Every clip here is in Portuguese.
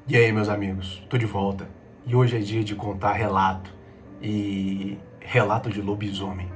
E aí, meus amigos, tô de volta. E hoje é dia de contar relato. E relato de lobisomem.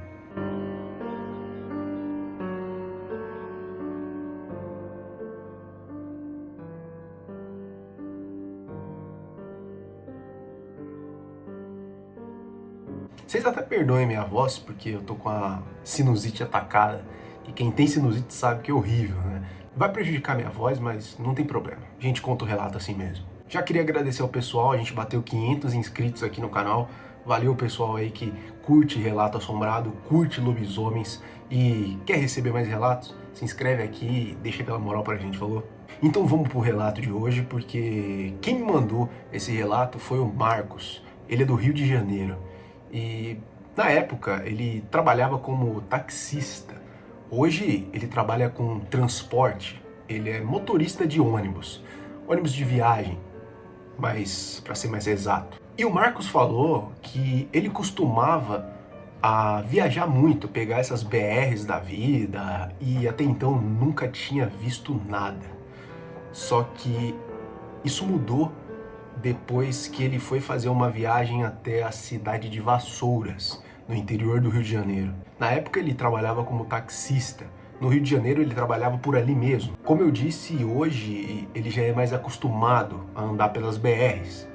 Vocês até perdoem minha voz, porque eu tô com a sinusite atacada. E quem tem sinusite sabe que é horrível, né? Vai prejudicar minha voz, mas não tem problema. A gente conta o relato assim mesmo. Já queria agradecer ao pessoal, a gente bateu 500 inscritos aqui no canal. Valeu, pessoal aí que curte relato assombrado, curte lobisomens e quer receber mais relatos? Se inscreve aqui e deixa aquela moral pra gente, falou? Então vamos pro relato de hoje, porque quem me mandou esse relato foi o Marcos. Ele é do Rio de Janeiro. E na época ele trabalhava como taxista. Hoje ele trabalha com transporte. Ele é motorista de ônibus de viagem, mas para ser mais exato. E o Marcos falou que ele costumava a viajar muito, pegar essas BRs da vida e até então nunca tinha visto nada. Só que isso mudou depois que ele foi fazer uma viagem até a cidade de Vassouras, no interior do Rio de Janeiro. Na época ele trabalhava como taxista. No Rio de Janeiro ele trabalhava por ali mesmo. Como eu disse, hoje ele já é mais acostumado a andar pelas BRs.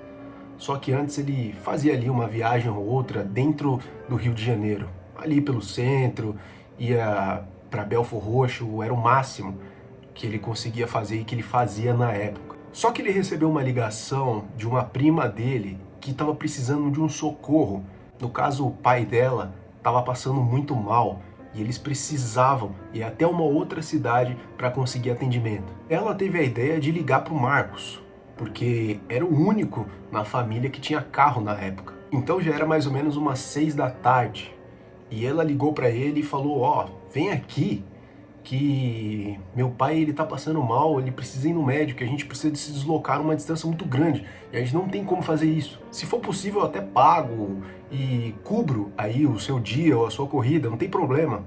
Só que antes ele fazia ali uma viagem ou outra dentro do Rio de Janeiro. Ali pelo centro, ia para Belford Roxo, era o máximo que ele conseguia fazer e que ele fazia na época. Só que ele recebeu uma ligação de uma prima dele que estava precisando de um socorro. No caso, o pai dela estava passando muito mal e eles precisavam ir até uma outra cidade para conseguir atendimento. Ela teve a ideia de ligar para o Marcos, porque era o único na família que tinha carro na época. Então já era mais ou menos umas 6 da tarde e ela ligou para ele e falou: ó, vem aqui que meu pai ele tá passando mal, ele precisa ir no médico, a gente precisa de se deslocar uma distância muito grande e a gente não tem como fazer isso. Se for possível, eu até pago e cubro aí o seu dia ou a sua corrida, não tem problema.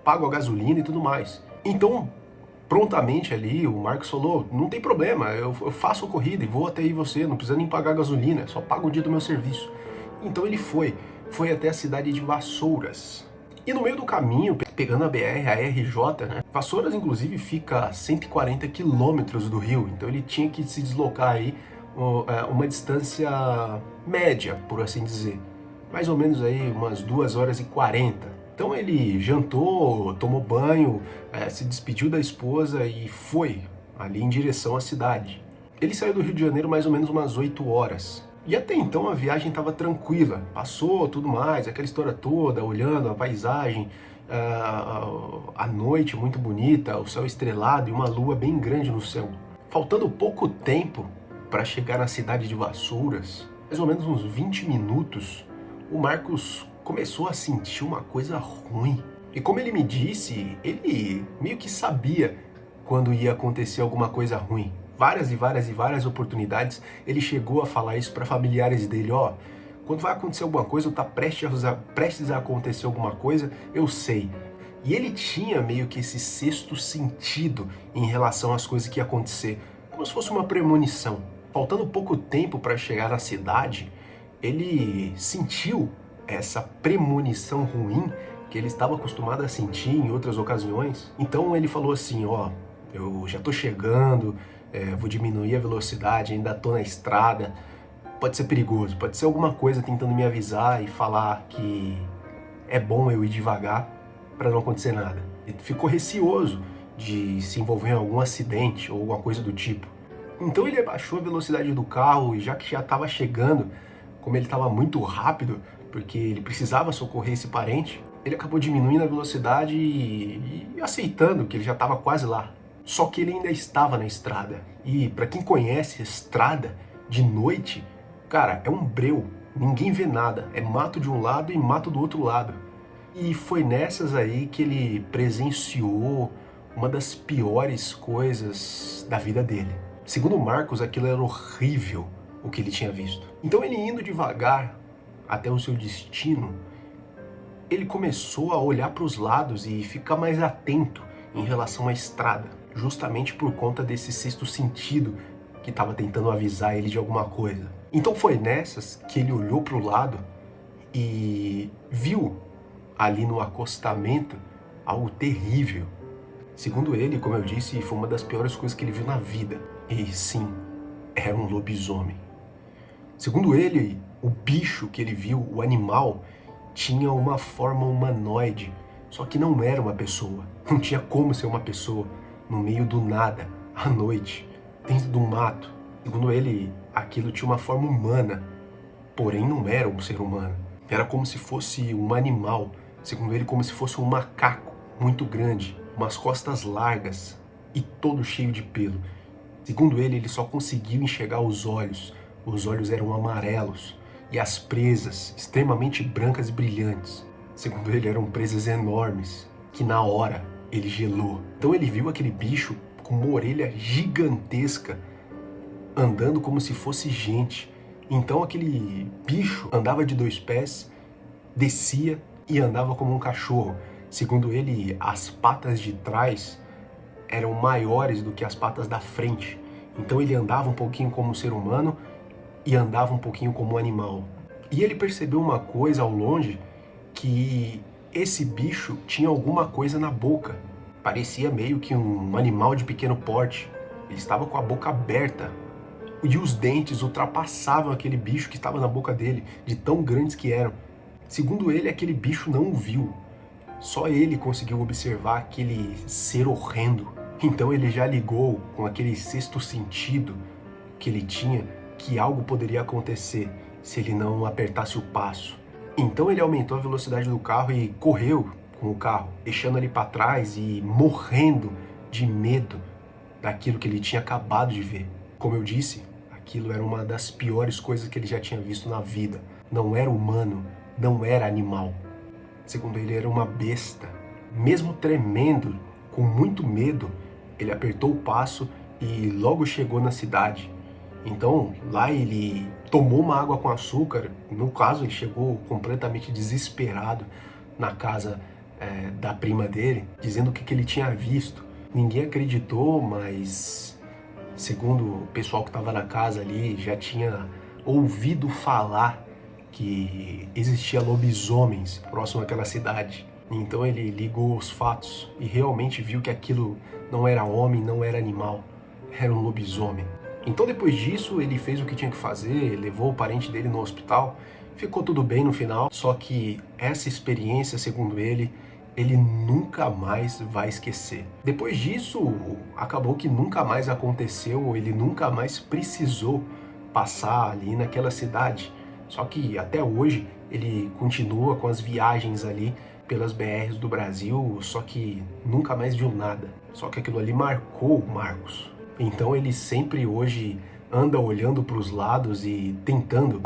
Pago a gasolina e tudo mais. Então, prontamente ali, o Marcos falou: não tem problema, eu faço a corrida e vou até aí você, não precisa nem pagar gasolina, só pago o dia do meu serviço. Então ele foi até a cidade de Vassouras. E no meio do caminho, pegando a BR, a RJ, né? Vassouras, inclusive, fica a 140 quilômetros do Rio, então ele tinha que se deslocar aí uma distância média, por assim dizer. Mais ou menos aí umas 2 horas e 40. Então ele jantou, tomou banho, se despediu da esposa e foi ali em direção à cidade. Ele saiu do Rio de Janeiro mais ou menos umas 8 horas. E até então a viagem estava tranquila, passou tudo mais, aquela história toda, olhando a paisagem, a noite muito bonita, o céu estrelado e uma lua bem grande no céu. Faltando pouco tempo para chegar na cidade de Vassouras, mais ou menos uns 20 minutos, o Marcos começou a sentir uma coisa ruim. E como ele me disse, ele meio que sabia quando ia acontecer alguma coisa ruim. Várias oportunidades, ele chegou a falar isso para familiares dele: ó, quando vai acontecer alguma coisa, ou tá prestes a acontecer alguma coisa, eu sei. E ele tinha meio que esse sexto sentido em relação às coisas que iam acontecer, como se fosse uma premonição. Faltando pouco tempo para chegar na cidade, ele sentiu essa premonição ruim que ele estava acostumado a sentir em outras ocasiões. Então ele falou assim: ó, eu já tô chegando, vou diminuir a velocidade, ainda tô na estrada, pode ser perigoso, pode ser alguma coisa tentando me avisar e falar que é bom eu ir devagar para não acontecer nada. Ele ficou receoso de se envolver em algum acidente ou alguma coisa do tipo. Então ele abaixou a velocidade do carro e já que já estava chegando, como ele estava muito rápido, porque ele precisava socorrer esse parente, ele acabou diminuindo a velocidade e aceitando que ele já estava quase lá. Só que ele ainda estava na estrada. E para quem conhece estrada de noite, cara, é um breu. Ninguém vê nada. É mato de um lado e mato do outro lado. E foi nessas aí que ele presenciou uma das piores coisas da vida dele. Segundo Marcos, aquilo era horrível o que ele tinha visto. Então ele indo devagar até o seu destino, ele começou a olhar para os lados e ficar mais atento em relação à estrada, justamente por conta desse sexto sentido que estava tentando avisar ele de alguma coisa. Então foi nessas que ele olhou para o lado e viu ali no acostamento algo terrível. Segundo ele, como eu disse, foi uma das piores coisas que ele viu na vida. E sim, era um lobisomem. Segundo ele, o bicho que ele viu, o animal, tinha uma forma humanoide, só que não era uma pessoa. Não tinha como ser uma pessoa no meio do nada, à noite, dentro do mato. Segundo ele, aquilo tinha uma forma humana, porém não era um ser humano. Era como se fosse um animal, segundo ele, como se fosse um macaco muito grande, umas costas largas e todo cheio de pelo. Segundo ele, ele só conseguiu enxergar os olhos. Os olhos eram amarelos e as presas extremamente brancas e brilhantes. Segundo ele, eram presas enormes, que na hora ele gelou. Então ele viu aquele bicho com uma orelha gigantesca, andando como se fosse gente. Então aquele bicho andava de 2 pés, descia e andava como um cachorro. Segundo ele, as patas de trás eram maiores do que as patas da frente. Então ele andava um pouquinho como um ser humano e andava um pouquinho como um animal. E ele percebeu uma coisa ao longe, que esse bicho tinha alguma coisa na boca. Parecia meio que um animal de pequeno porte. Ele estava com a boca aberta e os dentes ultrapassavam aquele bicho que estava na boca dele, de tão grandes que eram. Segundo ele, aquele bicho não o viu. Só ele conseguiu observar aquele ser horrendo. Então ele já ligou com aquele sexto sentido que ele tinha, que algo poderia acontecer se ele não apertasse o passo. Então ele aumentou a velocidade do carro e correu com o carro, deixando ele para trás e morrendo de medo daquilo que ele tinha acabado de ver. Como eu disse, aquilo era uma das piores coisas que ele já tinha visto na vida. Não era humano, não era animal. Segundo ele, era uma besta. Mesmo tremendo, com muito medo, ele apertou o passo e logo chegou na cidade. Então, lá ele tomou uma água com açúcar. No caso, ele chegou completamente desesperado na casa da prima dele, dizendo o que ele tinha visto. Ninguém acreditou, mas segundo o pessoal que estava na casa ali, já tinha ouvido falar que existia lobisomens próximo àquela cidade. Então ele ligou os fatos e realmente viu que aquilo não era homem, não era animal, era um lobisomem. Então depois disso ele fez o que tinha que fazer, levou o parente dele no hospital, ficou tudo bem no final, só que essa experiência, segundo ele nunca mais vai esquecer. Depois disso, acabou que nunca mais aconteceu, ele nunca mais precisou passar ali naquela cidade. Só que até hoje ele continua com as viagens ali pelas BRs do Brasil, só que nunca mais viu nada. Só que aquilo ali marcou o Marcos. Então ele sempre hoje anda olhando para os lados e tentando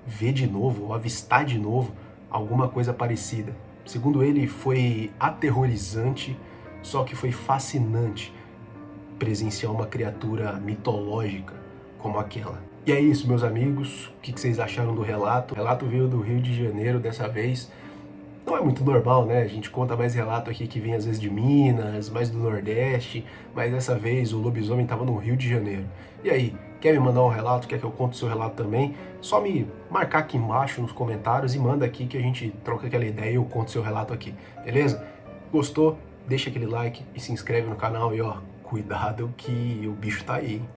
ver de novo, ou avistar de novo, alguma coisa parecida. Segundo ele, foi aterrorizante, só que foi fascinante presenciar uma criatura mitológica como aquela. E é isso, meus amigos. O que vocês acharam do relato? O relato veio do Rio de Janeiro dessa vez. Não é muito normal, né? A gente conta mais relato aqui que vem às vezes de Minas, mais do Nordeste, mas dessa vez o lobisomem estava no Rio de Janeiro. E aí, quer me mandar um relato? Quer que eu conte o seu relato também? Só me marcar aqui embaixo nos comentários e manda aqui que a gente troca aquela ideia e eu conto o seu relato aqui, beleza? Gostou? Deixa aquele like e se inscreve no canal e ó, cuidado que o bicho tá aí, hein?